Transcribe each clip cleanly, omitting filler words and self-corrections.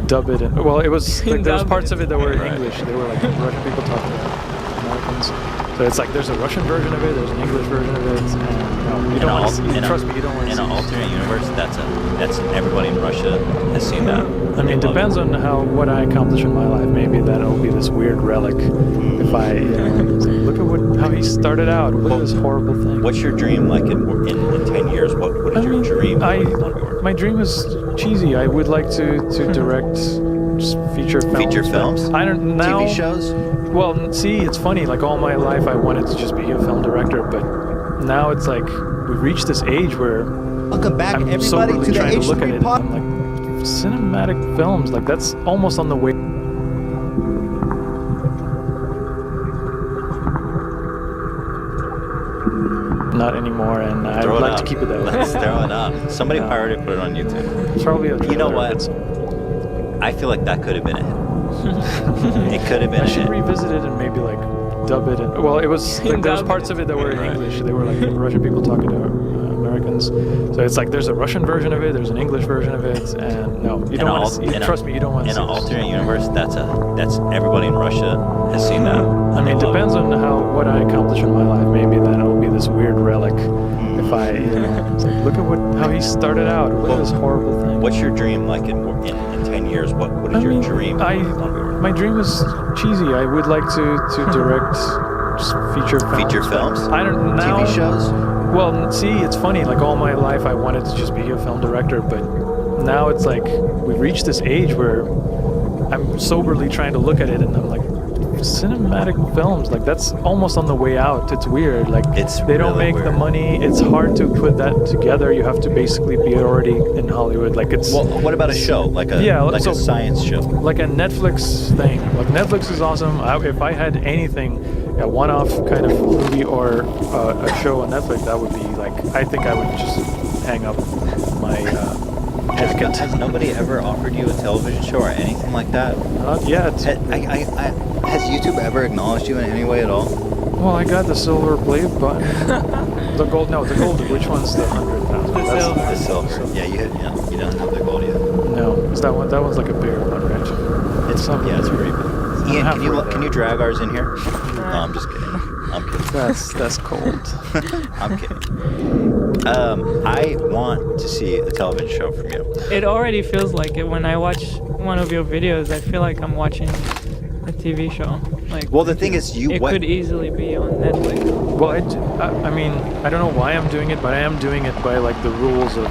dub it. Well, it was like there was parts of it that were in English. They were like Russian people talking about Americans. So it's like there's a Russian version of it, there's an English version of it, and you don't want to trust me, you don't want to see. In an alternate universe, that's everybody in Russia has seen that. I mean, it depends on what I accomplish in my life. Maybe that'll be this weird relic. If I, it's like, look at how he started out. Look at this horrible thing. What's your dream like in 10 years? What is your dream? My dream is cheesy. I would like to direct feature films. Feature films? I don't know. TV shows? Well, see, it's funny. Like all my life, I wanted to just be a film director, but now it's like we've reached this age where welcome back, I'm everybody, soberly to the trying to look at it. Pod. And I'm like, cinematic films, like that's almost on the way. Not anymore, and I'd like to keep it that way. Let's throw it up. Somebody already put it on YouTube. It's probably a trailer. You know what? I feel like that could have been a hit. It could have been. I should revisit it and maybe like dub it. Well, it was like there was parts of it that were in English. They were like Russian people talking to Americans. So it's like there's a Russian version of it, there's an English version of it, and no, you don't want to. Trust me, you don't want to. In an alternate universe, that's everybody in Russia has seen that. I mean, it depends on what I accomplish in my life. Maybe that'll be this weird relic. If I, it's like, look at how he started out. Look at this horrible thing. What's your dream like in 10 years? What is your dream? My dream is cheesy. I would like to direct feature films. Feature films? I don't know. TV shows? Well, see, it's funny. Like all my life, I wanted to just be a film director, but now it's like we've reached this age where I'm soberly trying to look at it, and I'm like, cinematic films, like that's almost on the way out. It's weird. Like they don't make the money. It's hard to put that together. You have to basically be already in Hollywood. Like it's. Well, what about a show like a science show? Like a Netflix thing. Like Netflix is awesome. If I had anything, a one-off kind of movie or a show on Netflix, that would be like. I think I would just hang up my. Has nobody ever offered you a television show or anything like that? Not yet. Has YouTube ever acknowledged you in any way at all? Well, I got the silver play button. The gold. Which one's the 100,000? The silver. Yeah, you don't have the gold yet. No, is that one? That one's like a bigger one, right? It's very big. Ian, can you drag ours in here? No, I'm just kidding. I'm kidding. That's cold. I'm kidding. I want to see a television show from you. It already feels like it when I watch one of your videos. I feel like I'm watching a TV show. Like, well, the thing is, it could easily be on Netflix. Well, I mean, I don't know why I'm doing it, but I am doing it by like the rules of,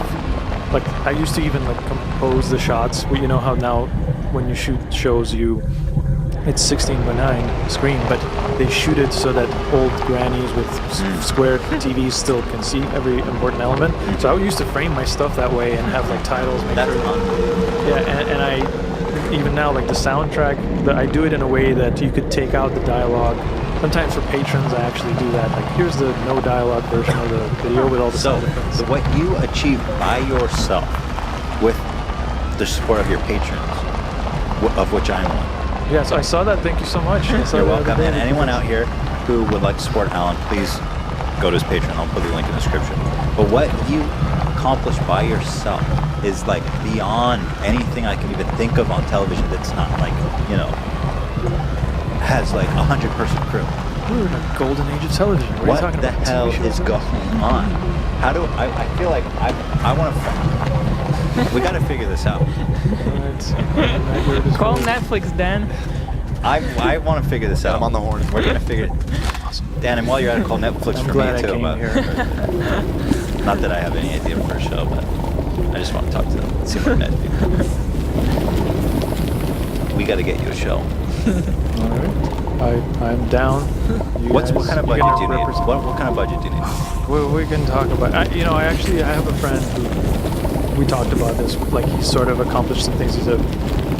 like I used to even like compose the shots. You know how now when you shoot shows, it's 16:9 screen, but they shoot it so that old grannies with square TVs still can see every important element. So I used to frame my stuff that way and have like titles. And I even now like the soundtrack, I do it in a way that you could take out the dialogue. Sometimes for patrons, I actually do that. Like here's the no dialogue version of the video with all the sound effects. So what you achieve by yourself with the support of your patrons, of which I'm one. Yes, I saw that. Thank you so much. You're welcome. And anyone out here who would like to support Alan, please go to his Patreon. I'll put the link in the description. But what you accomplish by yourself is like beyond anything I can even think of on television that's not like, has like 100-person crew. We're in a golden age of television. What the hell is going on? How do I feel like I want to. We got to figure this out. Call Netflix, Dan. I want to figure this out. I'm on the horn. We're gonna figure it. Awesome. Dan, and while you're at it, call Netflix for me too. Not that I have any idea for a show, but I just want to talk to them. Let's see what that do. We got to get you a show. All right. I'm down. What kind of budget do you need? What kind of budget do you need? We can talk about. I have a friend who we talked about this. Like he sort of accomplished some things. He's a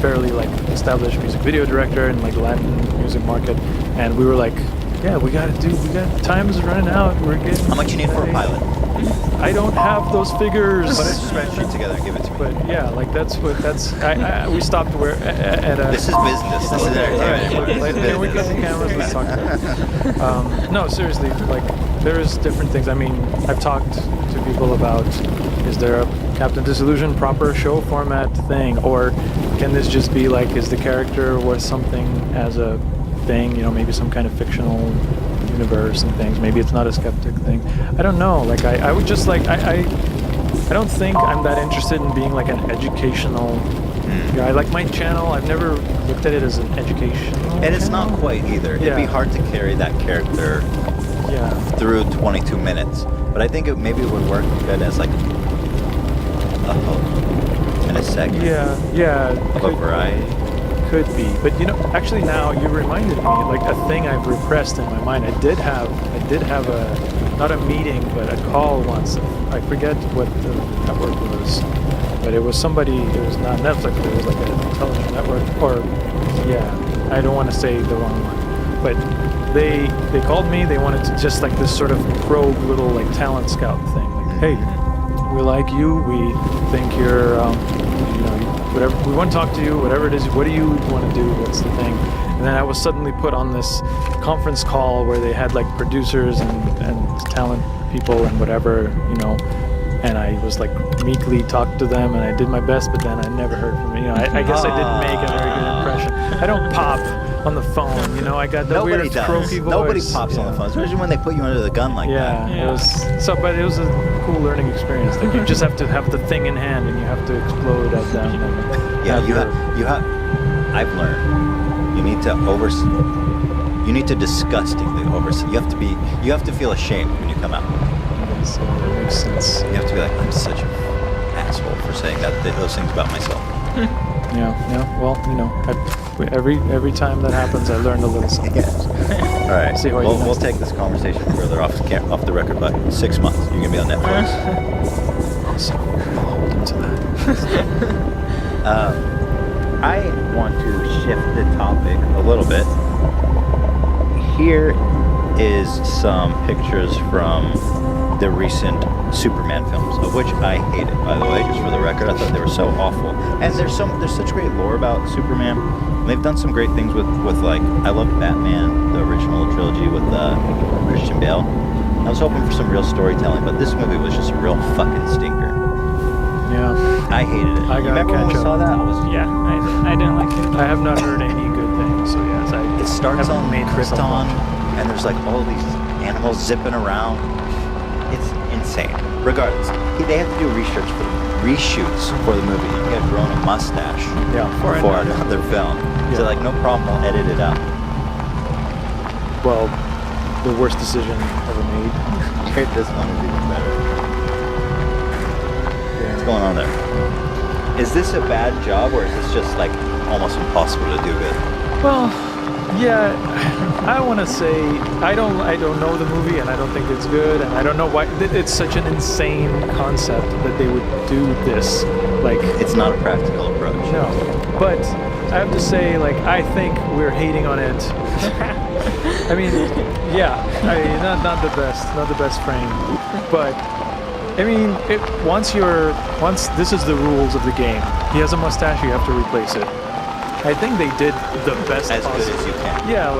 fairly like established music video director in like the Latin music market, and we were like, yeah, we got time is running out. We're getting. How much you need for a pilot? I don't have those figures. Put a spreadsheet together and give it to me. But yeah, like we stopped at a. This is business. This is entertainment. Can we get the cameras? Let's talk about it. No, seriously, like there's different things. I mean, I've talked to people about, is there a Captain Disillusion proper show format thing, or can this just be like, is the character worth something as a thing? You know, maybe some kind of fictional universe and things. Maybe it's not a skeptic thing. I don't know. Like, I would just like, I don't think I'm that interested in being like an educational. Yeah, I like my channel. I've never looked at it as an educational. And it's channel. not quite either. It'd be hard to carry that character through 22 minutes. But I think maybe it would work good as like a hook and a segment. Yeah. Of a variety. Could be, but you know, actually now you reminded me, like a thing I've repressed in my mind. I did have a, not a meeting, but a call once. I forget what the network was, but it was somebody, it was not Netflix, but it was like a television network, or, yeah, I don't want to say the wrong one, but they called me, they wanted to just like this sort of rogue little like talent scout thing, like, hey, we like you, we think you're, you know, whatever, we want to talk to you, whatever it is, what do you want to do, what's the thing? And then I was suddenly put on this conference call where they had like producers and talent people and whatever, you know, and I was like meekly talked to them and I did my best, but then I never heard from them. You know, I guess I didn't make a very good impression. I don't pop on the phone, you know, I got the weird croaky voice. Nobody pops on the phone, especially when they put you under the gun like that. Yeah, it was, so, but it was a cool learning experience. Like, you just have to have the thing in hand and you have to explode at them. Yeah, you have, I've learned, you need to disgustingly oversee. You have to feel ashamed when you come out. So that makes sense. You have to be like, I'm such an asshole for saying those things about myself. Yeah. Well, you know, every time that happens, I learned a little something. All right. See how we'll take this conversation further off the record, but 6 months you're gonna be on Netflix. Awesome. I'll hold on to that. I want to shift the topic a little bit. Here is some pictures from the recent Superman films, of which I hated, by the way, just for the record. I thought they were so awful. And there's such great lore about Superman. And they've done some great things with like, I love Batman, the original trilogy with Christian Bale. I was hoping for some real storytelling, but this movie was just a real fucking stinker. Yeah. I hated it. Remember when we saw that? I didn't like it. I have not heard any good things, so yes, it starts on myself Krypton, and there's like all these animals zipping around. It's insane. Regardless, they have to do reshoots for the movie. He had grown a mustache for another film. So like, no problem, we'll edit it out. Well, the worst decision ever made. This one is even better. What's going on there? Is this a bad job, or is this just like almost impossible to do good? Well, yeah, I want to say I don't know the movie, and I don't think it's good, and I don't know why it's such an insane concept that they would do this. Like, it's not a practical approach. No, but I have to say, like, I think we're hating on it. I mean, yeah, not the best frame, but I mean, once this is the rules of the game. He has a mustache, you have to replace it. I think they did the best as possible. good as you can. Yeah,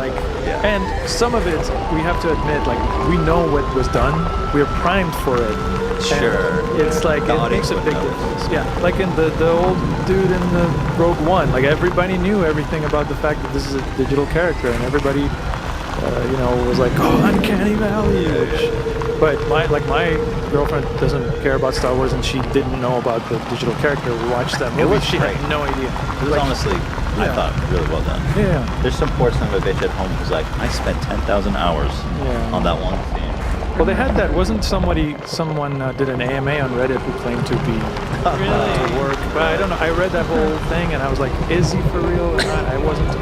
and some of it we have to admit, like, we know what was done. We're primed for it. Sure. And it's like it makes a big difference. Yeah, like in the old dude in the Rogue One. Like, everybody knew everything about the fact that this is a digital character, and everybody, you know, was like, "Oh, uncanny valley." But my girlfriend doesn't care about Star Wars, and she didn't know about the digital character. We watched that movie. She had no idea. It was honestly, I thought, really well done. Yeah. There's some poor son of a bitch at home who's like, I spent 10,000 hours on that one scene. Well, they had that. Wasn't someone did an AMA on Reddit who claimed to be to work? But I don't know. I read that whole thing and I was like, is he for real or not? I wasn't.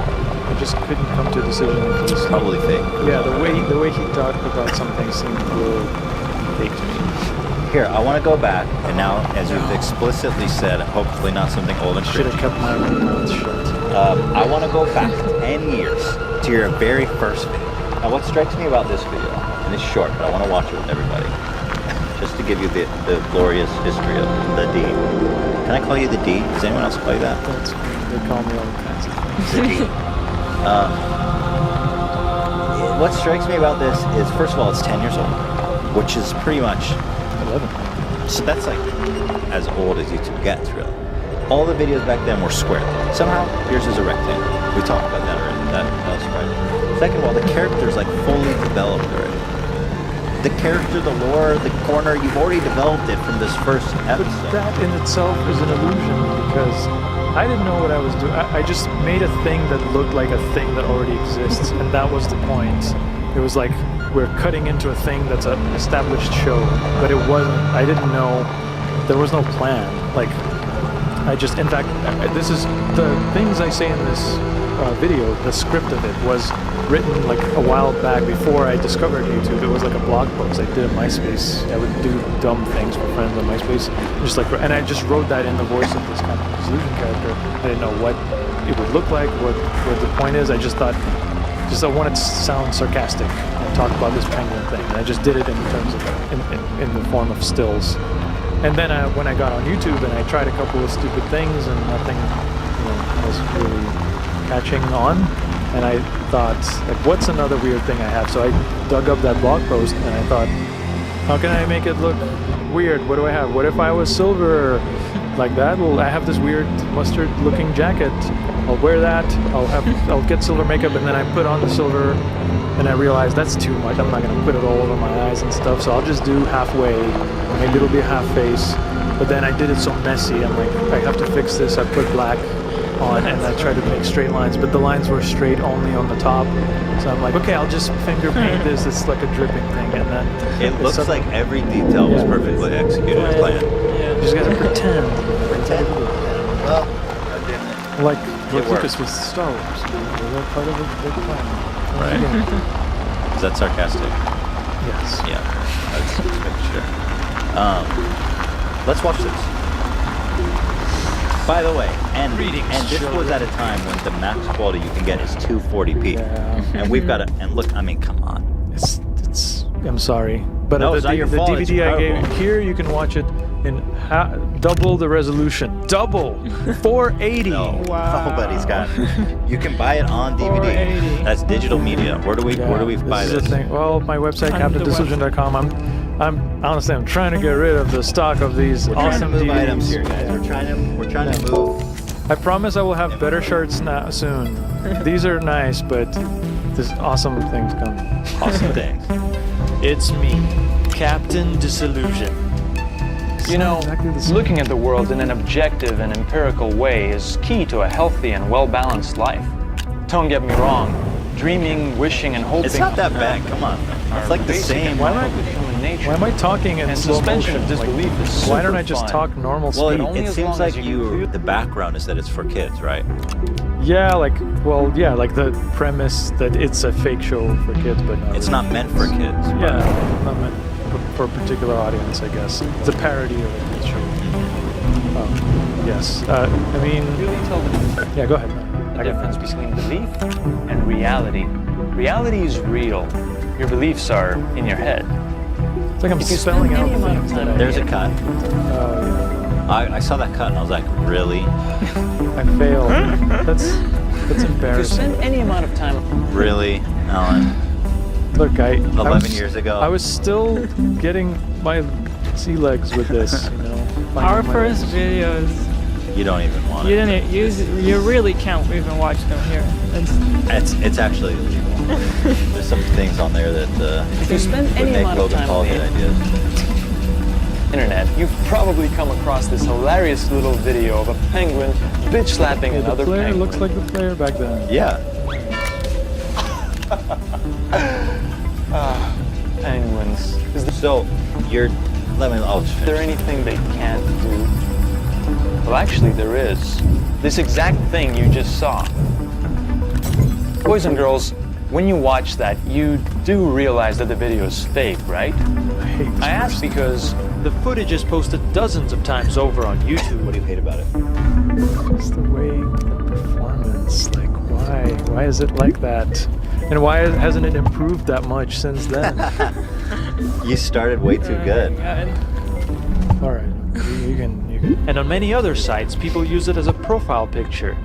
I just couldn't come to a decision. It's probably fake. Yeah, the way he talked about something seemed a little fake to me. Here, I want to go back, and now, as you've explicitly said, hopefully not something old and should have kept my mouth shut. I want to go back 10 years to your very first video. Now, what strikes me about this video, and it's short, but I want to watch it with everybody, just to give you the glorious history of the D. Can I call you the D? Does anyone else call you that? That's, they call me all kinds of things. The D. What strikes me about this is, first of all, it's 10 years old. which is pretty much 11. so that's like as old as YouTube gets, really. All the videos back then were square. Somehow, yours is a rectangle. We talked about that already. That was right. Second of all, the character's like fully developed already. The character, the lore, the corner, you've already developed it from this first But episode. that in itself is an illusion because I didn't know what I was doing. I just made a thing that looked like a thing that already exists, and that was the point. It was like we're cutting into a thing that's an established show, but it wasn't. I didn't know. There was no plan. Like, I just, in fact, this is the things I say in this video. The script of it was written like a while back before I discovered YouTube. It was like a blog post I did on MySpace. I would do dumb things for friends on MySpace, just like, and I just wrote that in the voice of this kind of disillusion character. I didn't know what it would look like, what the point is. I just thought, I wanted to sound sarcastic and talk about this penguin thing, and I just did it in terms of in the form of stills. And then when I got on YouTube and I tried a couple of stupid things and nothing, was really catching on. And I thought, like, what's another weird thing I have? So I dug up that blog post and I thought, how can I make it look weird? What do I have? What if I was silver like that? Well, I have this weird mustard-looking jacket. I'll wear that. I'll get silver makeup, and then I put on the silver, and I realized that's too much. I'm not gonna put it all over my eyes and stuff. So I'll just do halfway. Maybe it'll be a half face. But then I did it so messy. I'm like, I have to fix this. I put black on, and I tried to make straight lines, but the lines were straight only on the top. So I'm like, okay, I'll just finger paint this. It's like a dripping thing, and then It looks like every detail was perfectly executed as planned. you just gotta pretend. Pretend. Well, I didn't. Like It Lucas with Star Wars. We're all part of a big plan. Right. Yeah. Is that sarcastic? Yes. Yeah. That's making sure. Let's watch this. By the way, and this was at a time when the max quality you can get is 240p. Yeah. And we've got to, and look, I mean, come on. It's. I'm sorry, but No, the, it's not your fault. It's DVD I gave incredible. here, you can watch it in double the resolution. Double 480. No. Wow. Oh, but he's got, you can buy it on DVD. 480. That's digital media. Where do we buy is this? the thing. Well, my website, On the CaptainDecision.com. I'm honestly, I'm trying to get rid of the stock of these We're trying to awesome move DVDs. items here, guys. We're trying to move. I promise I will have better shirts now soon. These are nice, but this awesome things come. Awesome things. It's me, Captain Disillusion. You know, Exactly the same. looking at the world in an objective and empirical way is key to a healthy and well-balanced life. Don't get me wrong, dreaming, wishing, and hoping. It's not that bad. Come on. It's like the basic same. and vital to human nature. Why am I talking in And slow suspension motion? of disbelief Like, is why don't super I just fun. talk normal Well, speed? only it as seems long like as you can the background is that it's for kids, right? Yeah, like the premise that it's a fake show for kids, but not It's really. not meant for kids. Yeah, not meant for a particular audience, I guess. It's a parody of a kids show. Yes. I mean, Really tell the difference. yeah. Go ahead. The difference between belief and reality. Reality is real. Your beliefs are in your head. It's like I'm If you spelling spend out any amount of things time that There's a cut. Oh I saw that cut and I was like, really? yeah. I failed. That's If you embarrassing. spend any amount of time Really, Alan? Look, I 11 years ago. I was still getting my sea legs with this. Our finding my first legs. videos, You don't even want you it. didn't you really can't even watch them here. It's actually illegal. There's some things on there that If you spend would any make amount of Logan time Paul on get the ideas. internet, you've probably come across this hilarious little video of a penguin bitch slapping Hey, the another player penguin. looks like the player back then. Yeah. Penguins. Is So I'll just there finish. anything they can't do? Well, actually, there is. This exact thing you just saw. Boys and girls, when you watch that, you do realize that the video is fake, right? I hate this I ask person. because the footage is posted dozens of times over on YouTube. What do you hate about it? Just the way the performance, like why is it like that? And why hasn't it improved that much since then? You started way too good. All right, you can. And on many other sites, people use it as a profile picture.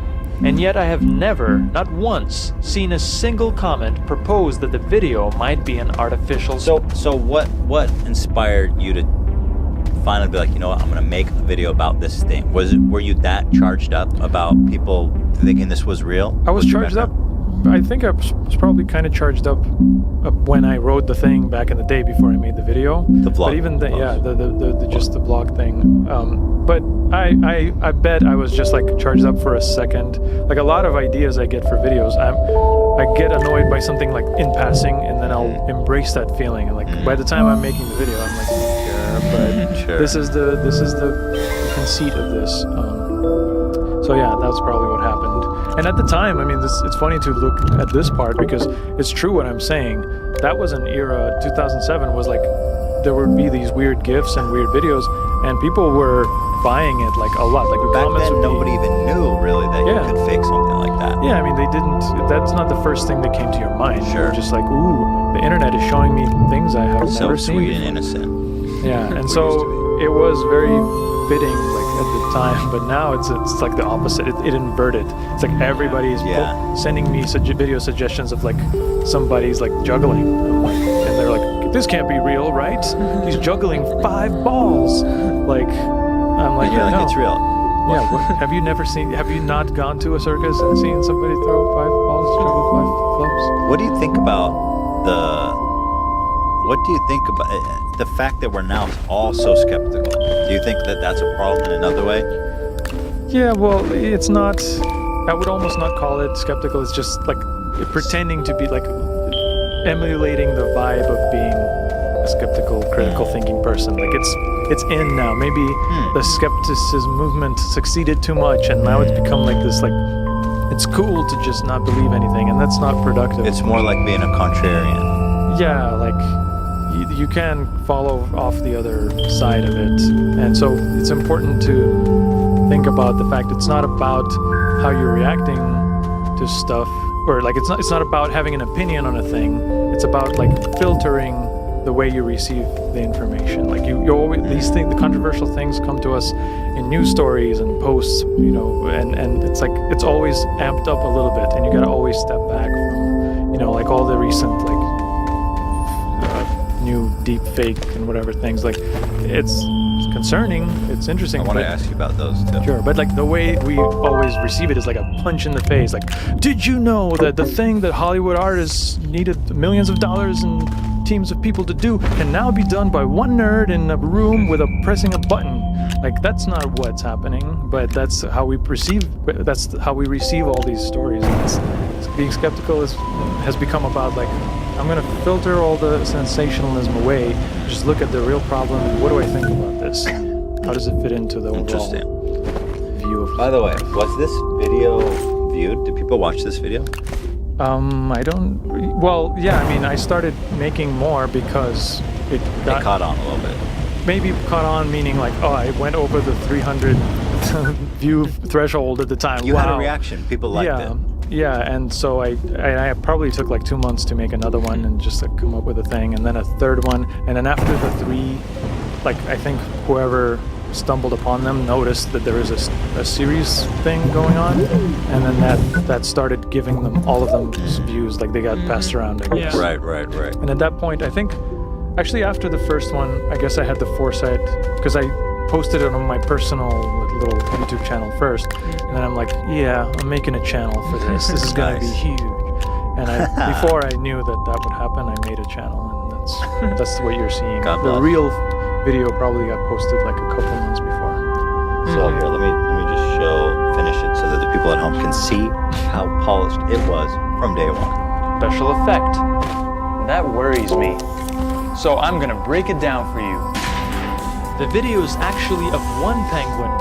and yet I have never, not once, seen a single comment propose that the video might be an artificial. So what inspired you to finally be like, you know what, I'm gonna make a video about this thing? Were you that charged up about people thinking this was real? I was charged up. I think I was probably kind of charged up when I wrote the thing back in the day before I made the video. The vlog. But even then, yeah, the just the blog thing. But I bet I was just like charged up for a second. Like a lot of ideas I get for videos, I get annoyed by something like in passing, and then I'll embrace that feeling. And like by the time I'm making the video, I'm like, yeah, but Sure. this is the conceit of this. So yeah, that's probably what happened. And at the time, I mean, it's funny to look at this part because it's true what I'm saying. That was an era, 2007 was like, there would be these weird GIFs and weird videos, and people were buying it like a lot. Like the Back comments then, would nobody even knew really that Yeah. you could fake something like that. Yeah, I mean, they didn't, that's not the first thing that came to your mind. Sure. You're just like, ooh, the internet is showing me things I have So never sweet seen. and innocent. Yeah, and We're so used to it was very fitting, like at the time. But now it's like the opposite. It inverted. It's like everybody is Yeah. sending me video suggestions of like somebody's like juggling, and they're like, "This can't be real, right? He's juggling 5 balls." Like, I'm like, And you're yeah, like, no. it's real. Yeah, have you never seen? Have you not gone to a circus and seen somebody throw 5 balls, juggle 5 clubs? What do you think about the fact that we're now all so skeptical? Do you think that that's a problem in another way? Yeah, well, it's not. I would almost not call it skeptical. It's just like pretending to be like emulating the vibe of being a skeptical, critical thinking person. Like it's in now. Maybe the skepticism movement succeeded too much, and now it's become like this. Like it's cool to just not believe anything, and that's not productive. It's more like being a contrarian. Yeah, like you can follow off the other side of it, and so it's important to think about the fact it's not about how you're reacting to stuff, or like it's not about having an opinion on a thing. It's about like filtering the way you receive the information. Like you always, these things, the controversial things come to us in news stories and posts, you know, and it's like it's always amped up a little bit, and you gotta always step back from, you know, like all the recent like new deep fake and whatever things. Like it's concerning, it's interesting. I want to but- ask you about those too. Sure, but like the way we always receive it is like a punch in the face. Like, did you know that the thing that Hollywood artists needed millions of dollars and teams of people to do can now be done by one nerd in a room with pressing a button? Like that's not what's happening, but that's how we perceive. That's how we receive all these stories. And being skeptical has become about like, I'm gonna filter all the sensationalism away. Just look at the real problem and what do I think about this? How does it fit into the overall Interesting. view of? By the way, was this video viewed? Did people watch this video? I don't. Well, yeah. I mean, I started making more because it got It caught on a little bit. maybe caught on, meaning like, oh, I went over the 300 view threshold at the time. You had a Wow. reaction. People liked Yeah, it. yeah, and so I probably took like 2 months to make another one and just like come up with a thing, and then a third one, and then after the 3, like I think whoever stumbled upon them noticed that there is a series thing going on, and then that started giving them all of them views, like they got passed around. I guess. Yeah. Right. And at that point, I think, actually after the first one, I guess I had the foresight, because I posted it on my personal little YouTube channel first, and then I'm like, yeah, I'm making a channel for this. This is gonna be Nice. huge. And before I knew that would happen, I made a channel, and that's what you're seeing. God The bless. real video probably got posted like a couple months before. So here, let me just finish it so that the people at home can see how polished it was from day one. Special effect. That worries me. So I'm gonna break it down for you. The video is actually of one penguin.